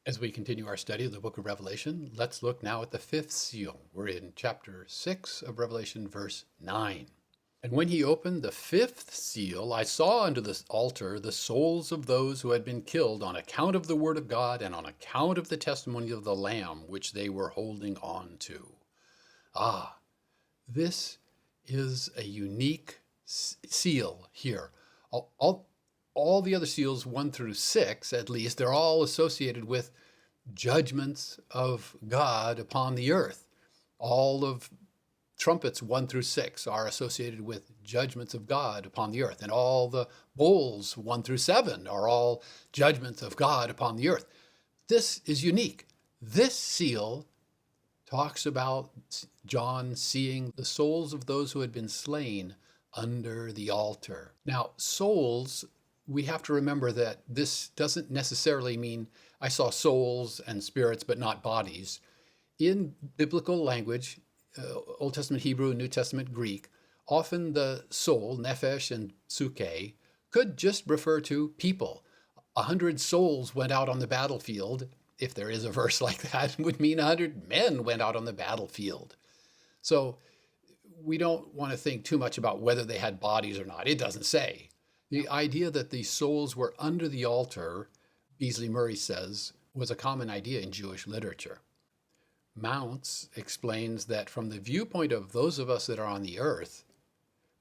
As we continue our study of the book of Revelation, let's look now at the fifth seal. We're in chapter 6 of Revelation, verse 9. And when he opened the fifth seal, I saw under the altar the souls of those who had been killed on account of the word of God and on account of the testimony of the Lamb, which they were holding on to. Ah, this is a unique seal here. All the other seals, 1 through 6 at least, they're all associated with judgments of God upon the earth. All of trumpets 1 through 6 are associated with judgments of God upon the earth. And all the bowls 1 through 7 are all judgments of God upon the earth. This is unique. This seal talks about John seeing the souls of those who had been slain under the altar. Now, souls, we have to remember that this doesn't necessarily mean I saw souls and spirits but not bodies. In biblical language, Old Testament Hebrew, New Testament Greek, often the soul, nephesh and psyche, could just refer to people. 100 souls went out on the battlefield, if there is a verse like that, would mean 100 men went out on the battlefield. So we don't want to think too much about whether they had bodies or not. It doesn't say. The idea that the souls were under the altar, Beasley Murray says, was a common idea in Jewish literature. Mounce explains that from the viewpoint of those of us that are on the earth,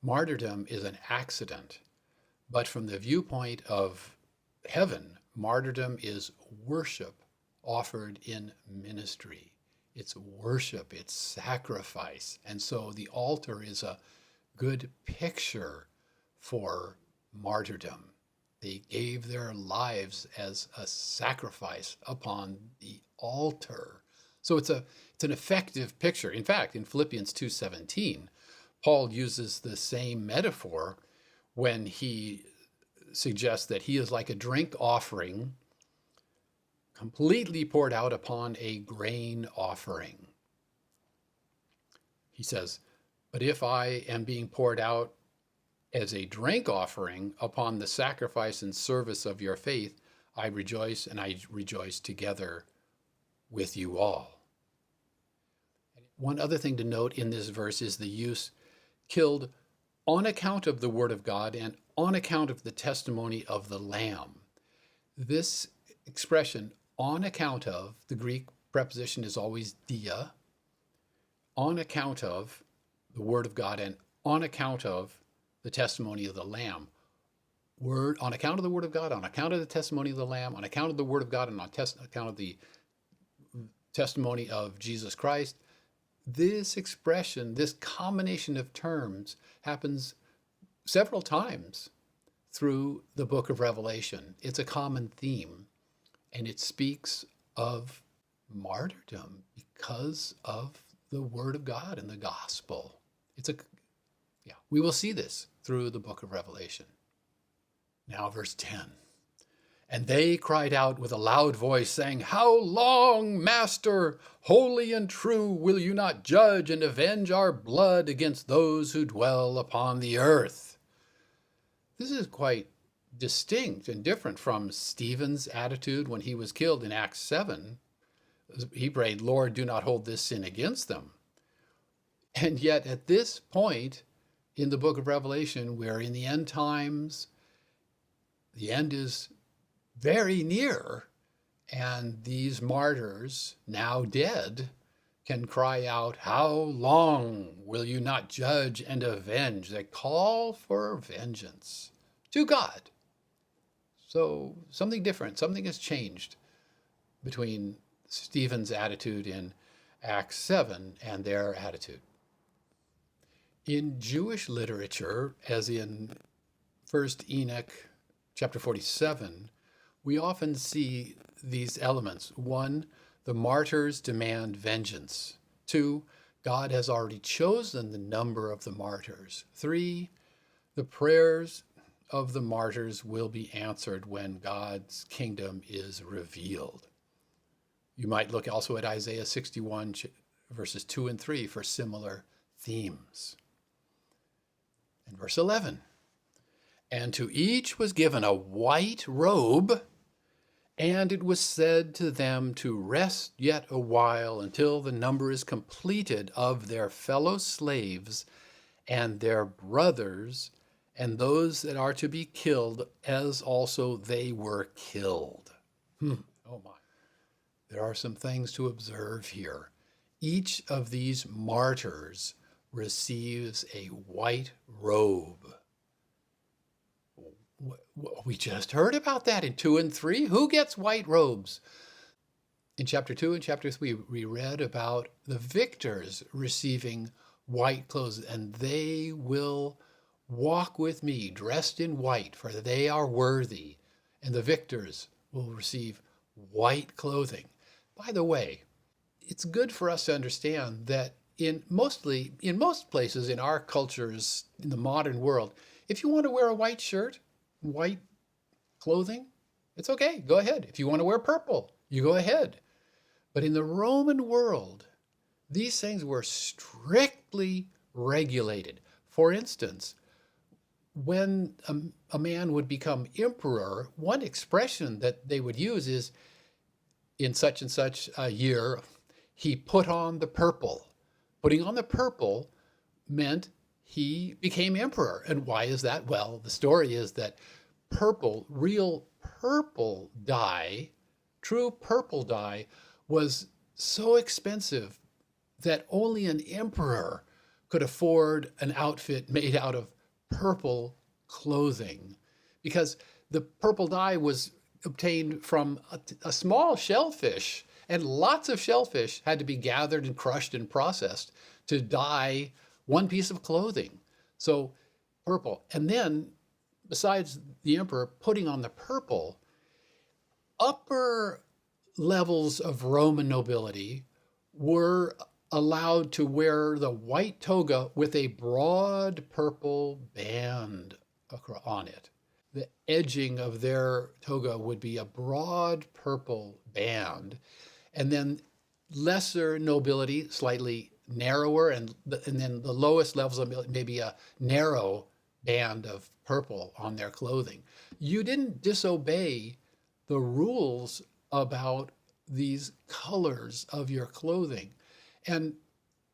martyrdom is an accident. But from the viewpoint of heaven, martyrdom is worship offered in ministry. It's worship, it's sacrifice. And so the altar is a good picture for martyrdom. They gave their lives as a sacrifice upon the altar. So it's an effective picture. In fact, in Philippians 2:17, Paul uses the same metaphor when he suggests that he is like a drink offering completely poured out upon a grain offering. He says, but if I am being poured out as a drink offering upon the sacrifice and service of your faith, I rejoice, and I rejoice together with you all. One other thing to note in this verse is the use killed on account of the word of God and on account of the testimony of the Lamb. This expression, on account of, the Greek preposition is always dia, on account of the word of God and on account of the testimony of the Lamb. On account of the word of God, on account of the testimony of the Lamb, on account of the word of God, and on account of the testimony of Jesus Christ. This expression, this combination of terms happens several times through the book of Revelation. It's a common theme, and it speaks of martyrdom because of the word of God and the gospel. We will see this through the book of Revelation. Now, verse 10. And they cried out with a loud voice, saying, How long, Master, holy and true, will you not judge and avenge our blood against those who dwell upon the earth? This is quite distinct and different from Stephen's attitude when he was killed in Acts 7. He prayed, Lord, do not hold this sin against them. And yet at this point in the book of Revelation, we're in the end times, the end is very near, and these martyrs, now dead, can cry out, How long will you not judge and avenge? They call for vengeance to God. So something different, something has changed between Stephen's attitude in Acts 7 and their attitude. In Jewish literature, as in 1 Enoch chapter 47, we often see these elements. 1, the martyrs demand vengeance. 2, God has already chosen the number of the martyrs. 3, the prayers of the martyrs will be answered when God's kingdom is revealed. You might look also at Isaiah 61, verses 2 and 3 for similar themes. And verse 11, and to each was given a white robe, And it was said to them to rest yet a while until the number is completed of their fellow slaves and their brothers and those that are to be killed, as also they were killed. Oh my. There are some things to observe here. Each of these martyrs receives a white robe. We just heard about that in 2 and 3. Who gets white robes? In chapter 2 and chapter 3, we read about the victors receiving white clothes, and they will walk with me dressed in white, for they are worthy. And the victors will receive white clothing. By the way, it's good for us to understand that in most places in our cultures in the modern world, if you want to wear a white shirt, white clothing, it's okay. Go ahead. If you want to wear purple, you go ahead. But in the Roman world, these things were strictly regulated. For instance, when a man would become emperor, one expression that they would use is, in such and such a year, he put on the purple. Putting on the purple meant he became emperor. And why is that? Well, the story is that purple, real purple dye, true purple dye, was so expensive that only an emperor could afford an outfit made out of purple clothing, because the purple dye was obtained from a small shellfish, and lots of shellfish had to be gathered and crushed and processed to dye one piece of clothing. So purple. And then, besides the emperor putting on the purple, upper levels of Roman nobility were allowed to wear the white toga with a broad purple band on it. The edging of their toga would be a broad purple band. And then lesser nobility, slightly narrower, and then the lowest levels of maybe a narrow band of purple on their clothing. You didn't disobey the rules about these colors of your clothing. And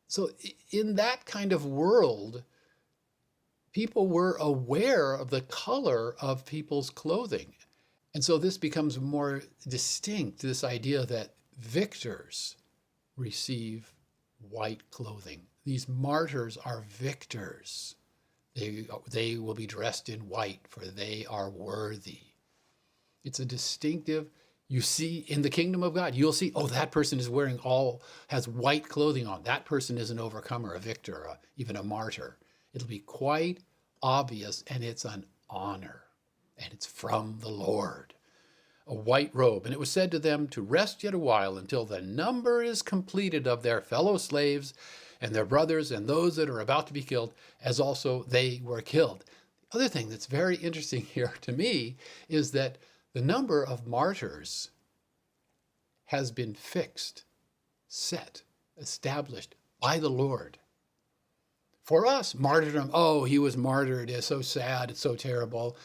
so in that kind of world, people were aware of the color of people's clothing. And so this becomes more distinct, this idea that victors receive white clothing. These martyrs are victors. They will be dressed in white, for they are worthy. It's a distinctive, you see in the kingdom of God, you'll see, oh, that person is has white clothing on. That person is an overcomer, a victor, even a martyr. It'll be quite obvious, and it's an honor, and it's from the Lord. A white robe. And it was said to them to rest yet a while until the number is completed of their fellow slaves and their brothers and those that are about to be killed, as also they were killed. The other thing that's very interesting here to me is that the number of martyrs has been fixed, set, established by the Lord. For us, martyrdom, oh, he was martyred, it's so sad, it's so terrible.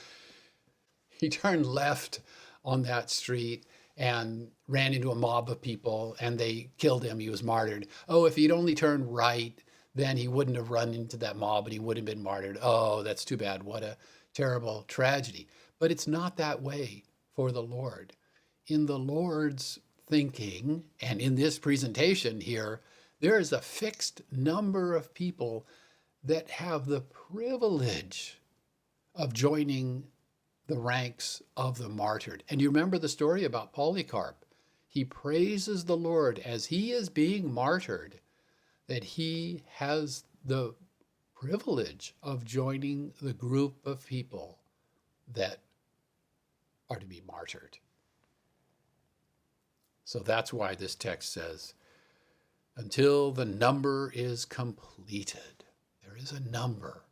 He turned left on that street and ran into a mob of people and they killed him, he was martyred. Oh, if he'd only turned right, then he wouldn't have run into that mob and he would have been martyred. Oh, that's too bad, what a terrible tragedy. But it's not that way for the Lord. In the Lord's thinking, and in this presentation here, there is a fixed number of people that have the privilege of joining the ranks of the martyred. And you remember the story about Polycarp. He praises the Lord as he is being martyred, that he has the privilege of joining the group of people that are to be martyred. So that's why this text says, until the number is completed. There is a number,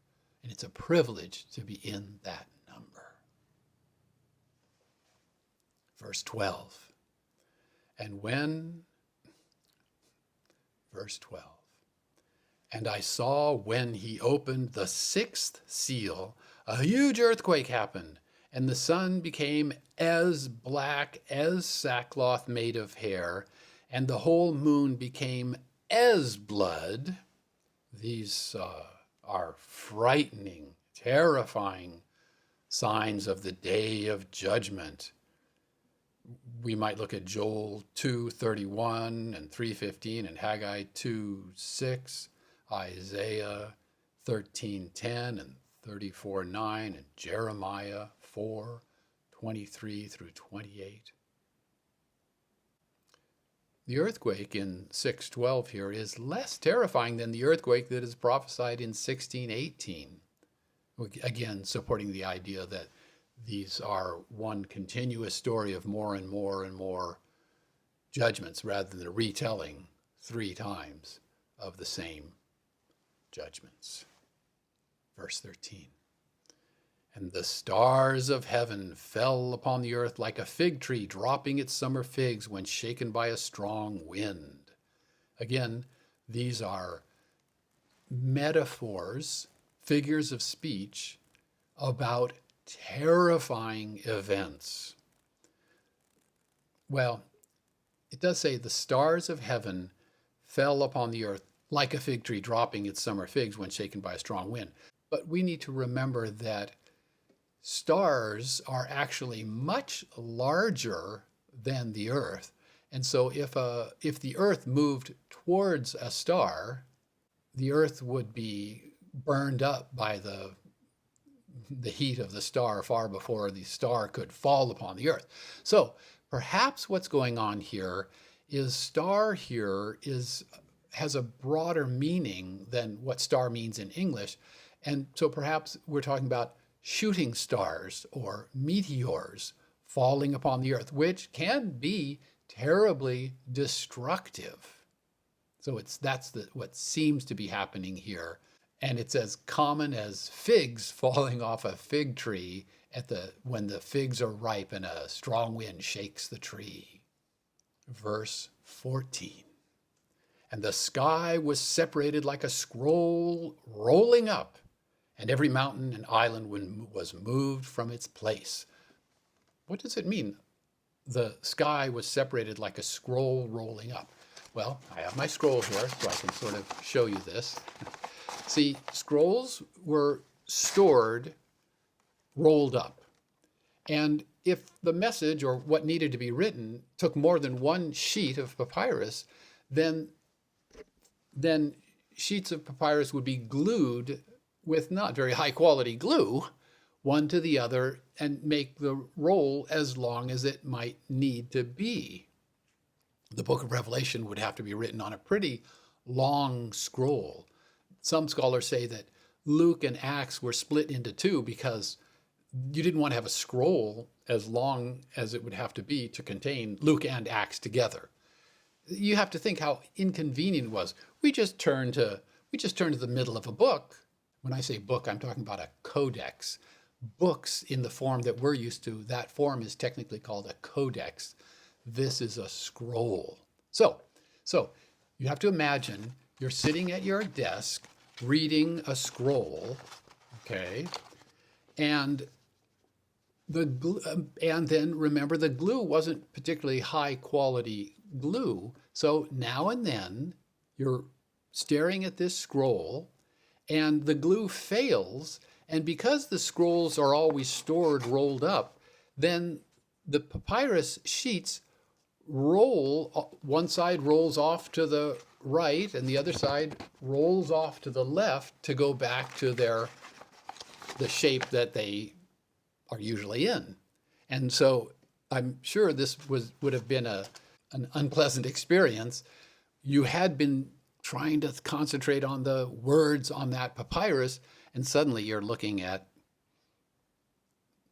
and it's a privilege to be in that number. Verse 12. Verse 12. And I saw when he opened the sixth seal, a huge earthquake happened, And the sun became as black as sackcloth made of hair, and the whole moon became as blood. These are frightening, terrifying signs of the day of judgment. We might look at Joel 2:31 and 3:15 and Haggai 2:6, Isaiah 13:10 and 34:9 and Jeremiah 4:23 through 28. The earthquake in 6:12 here is less terrifying than the earthquake that is prophesied in 16:18. Again, supporting the idea that these are one continuous story of more and more and more judgments rather than a retelling 3 times of the same judgments. Verse 13. And the stars of heaven fell upon the earth like a fig tree dropping its summer figs when shaken by a strong wind. Again, these are metaphors, figures of speech about terrifying events. Well, it does say the stars of heaven fell upon the earth like a fig tree dropping its summer figs when shaken by a strong wind. But we need to remember that stars are actually much larger than the earth. And so if the earth moved towards a star, the earth would be burned up by the heat of the star far before the star could fall upon the earth. So perhaps what's going on here is star here has a broader meaning than what star means in English. And so perhaps we're talking about shooting stars or meteors falling upon the earth, which can be terribly destructive. So that's what seems to be happening here. And it's as common as figs falling off a fig tree when the figs are ripe and a strong wind shakes the tree. Verse 14. And the sky was separated like a scroll rolling up, and every mountain and island was moved from its place. What does it mean? The sky was separated like a scroll rolling up. Well, I have my scroll here, so I can sort of show you this. See, scrolls were stored, rolled up. And if the message or what needed to be written took more than one sheet of papyrus, then sheets of papyrus would be glued with not very high quality glue, one to the other, and make the roll as long as it might need to be. The book of Revelation would have to be written on a pretty long scroll. Some scholars say that Luke and Acts were split into 2 because you didn't want to have a scroll as long as it would have to be to contain Luke and Acts together. You have to think how inconvenient it was. We just turn to the middle of a book. When I say book, I'm talking about a codex. Books in the form that we're used to, that form is technically called a codex. This is a scroll. So you have to imagine you're sitting at your desk reading a scroll, okay? And then remember, the glue wasn't particularly high quality glue. So now and then you're staring at this scroll and the glue fails. And because the scrolls are always stored rolled up, then the papyrus sheets roll, one side rolls off to the right and the other side rolls off to the left to go back to the shape that they are usually in. And so I'm sure this would have been an unpleasant experience. You had been trying to concentrate on the words on that papyrus, and suddenly you're looking at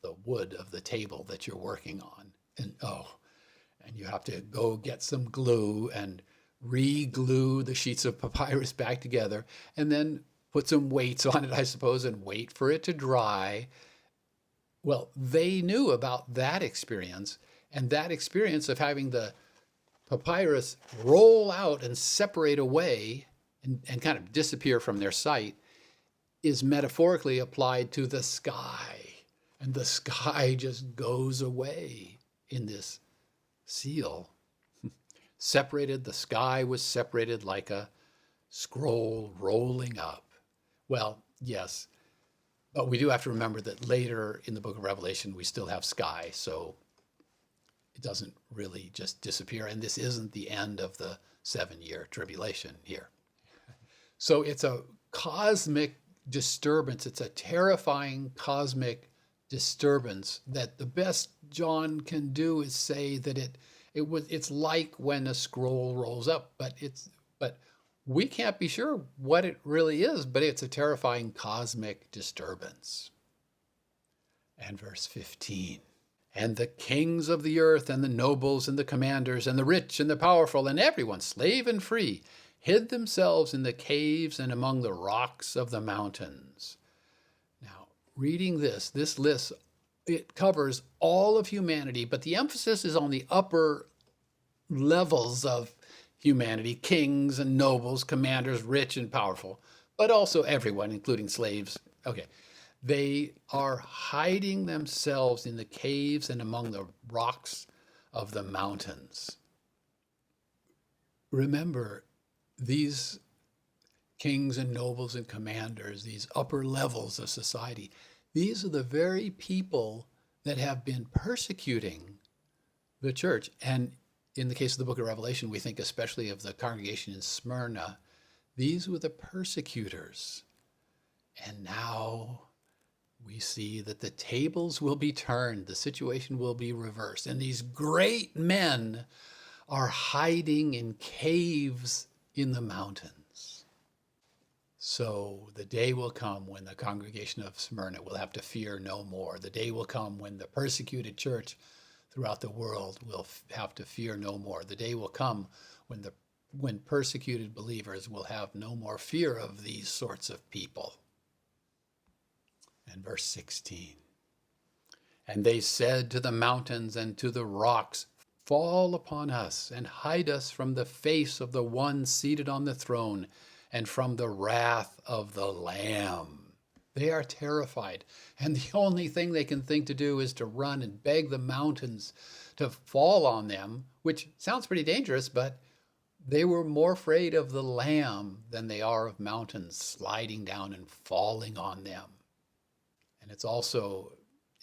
the wood of the table that you're working on. And you have to go get some glue and re-glue the sheets of papyrus back together, and then put some weights on it, I suppose, and wait for it to dry. Well, they knew about that experience, and that experience of having the papyrus roll out and separate away and kind of disappear from their sight is metaphorically applied to the sky. And the sky just goes away in this seal. Separated, the sky was separated like a scroll rolling up. Well, yes, but we do have to remember that later in the book of Revelation, we still have sky, so it doesn't really just disappear. And this isn't the end of the 7-year tribulation here. So it's a cosmic disturbance. It's a terrifying cosmic disturbance that the best John can do is say that it's like when a scroll rolls up, but we can't be sure what it really is, but it's a terrifying cosmic disturbance. And verse 15. And the kings of the earth and the nobles and the commanders and the rich and the powerful and everyone, slave and free, hid themselves in the caves and among the rocks of the mountains. Now, reading this list, it covers all of humanity, but the emphasis is on the upper levels of humanity, kings and nobles, commanders, rich and powerful, but also everyone, including slaves. Okay. They are hiding themselves in the caves and among the rocks of the mountains. Remember, these kings and nobles and commanders, these upper levels of society, these are the very people that have been persecuting the church. And in the case of the book of Revelation, we think especially of the congregation in Smyrna. These were the persecutors. And now we see that the tables will be turned, the situation will be reversed. And these great men are hiding in caves in the mountains. So the day will come when the congregation of Smyrna will have to fear no more. The day will come when the persecuted church throughout the world will have to fear no more. The day will come when persecuted believers will have no more fear of these sorts of people. And verse 16. And they said to the mountains and to the rocks, fall upon us and hide us from the face of the one seated on the throne and from the wrath of the Lamb. They are terrified, and the only thing they can think to do is to run and beg the mountains to fall on them, which sounds pretty dangerous, but they were more afraid of the Lamb than they are of mountains sliding down and falling on them. And it's also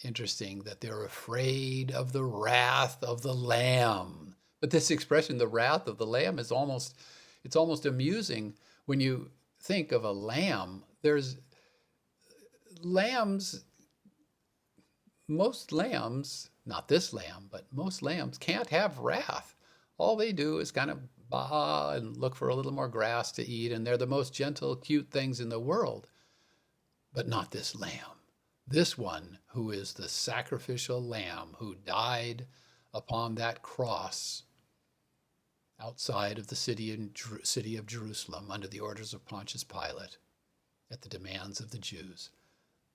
interesting that they're afraid of the wrath of the Lamb. But this expression, the wrath of the Lamb, it's almost amusing when you think of a lamb. There's lambs, most lambs, not this lamb, but most lambs can't have wrath. All they do is kind of baa and look for a little more grass to eat, and they're the most gentle, cute things in the world. But not this lamb. This one who is the sacrificial lamb who died upon that cross outside of the city of Jerusalem under the orders of Pontius Pilate at the demands of the Jews.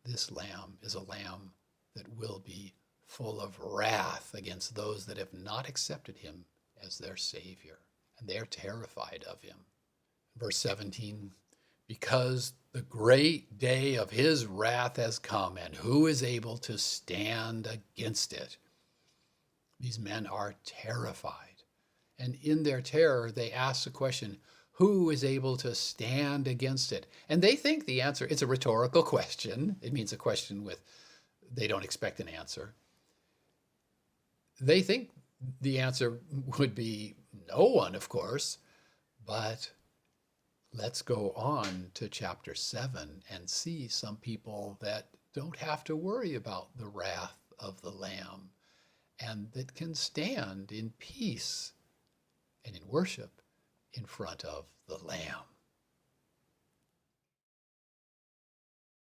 This lamb is a lamb that will be full of wrath against those that have not accepted him as their Savior. And they are terrified of him. Verse 17, because the great day of his wrath has come, and who is able to stand against it? These men are terrified. And in their terror, they ask the question, who is able to stand against it? And they think the answer, it's a rhetorical question. It means a question they don't expect an answer. They think the answer would be no one, of course, but let's go on to chapter 7 and see some people that don't have to worry about the wrath of the Lamb and that can stand in peace and in worship in front of the Lamb.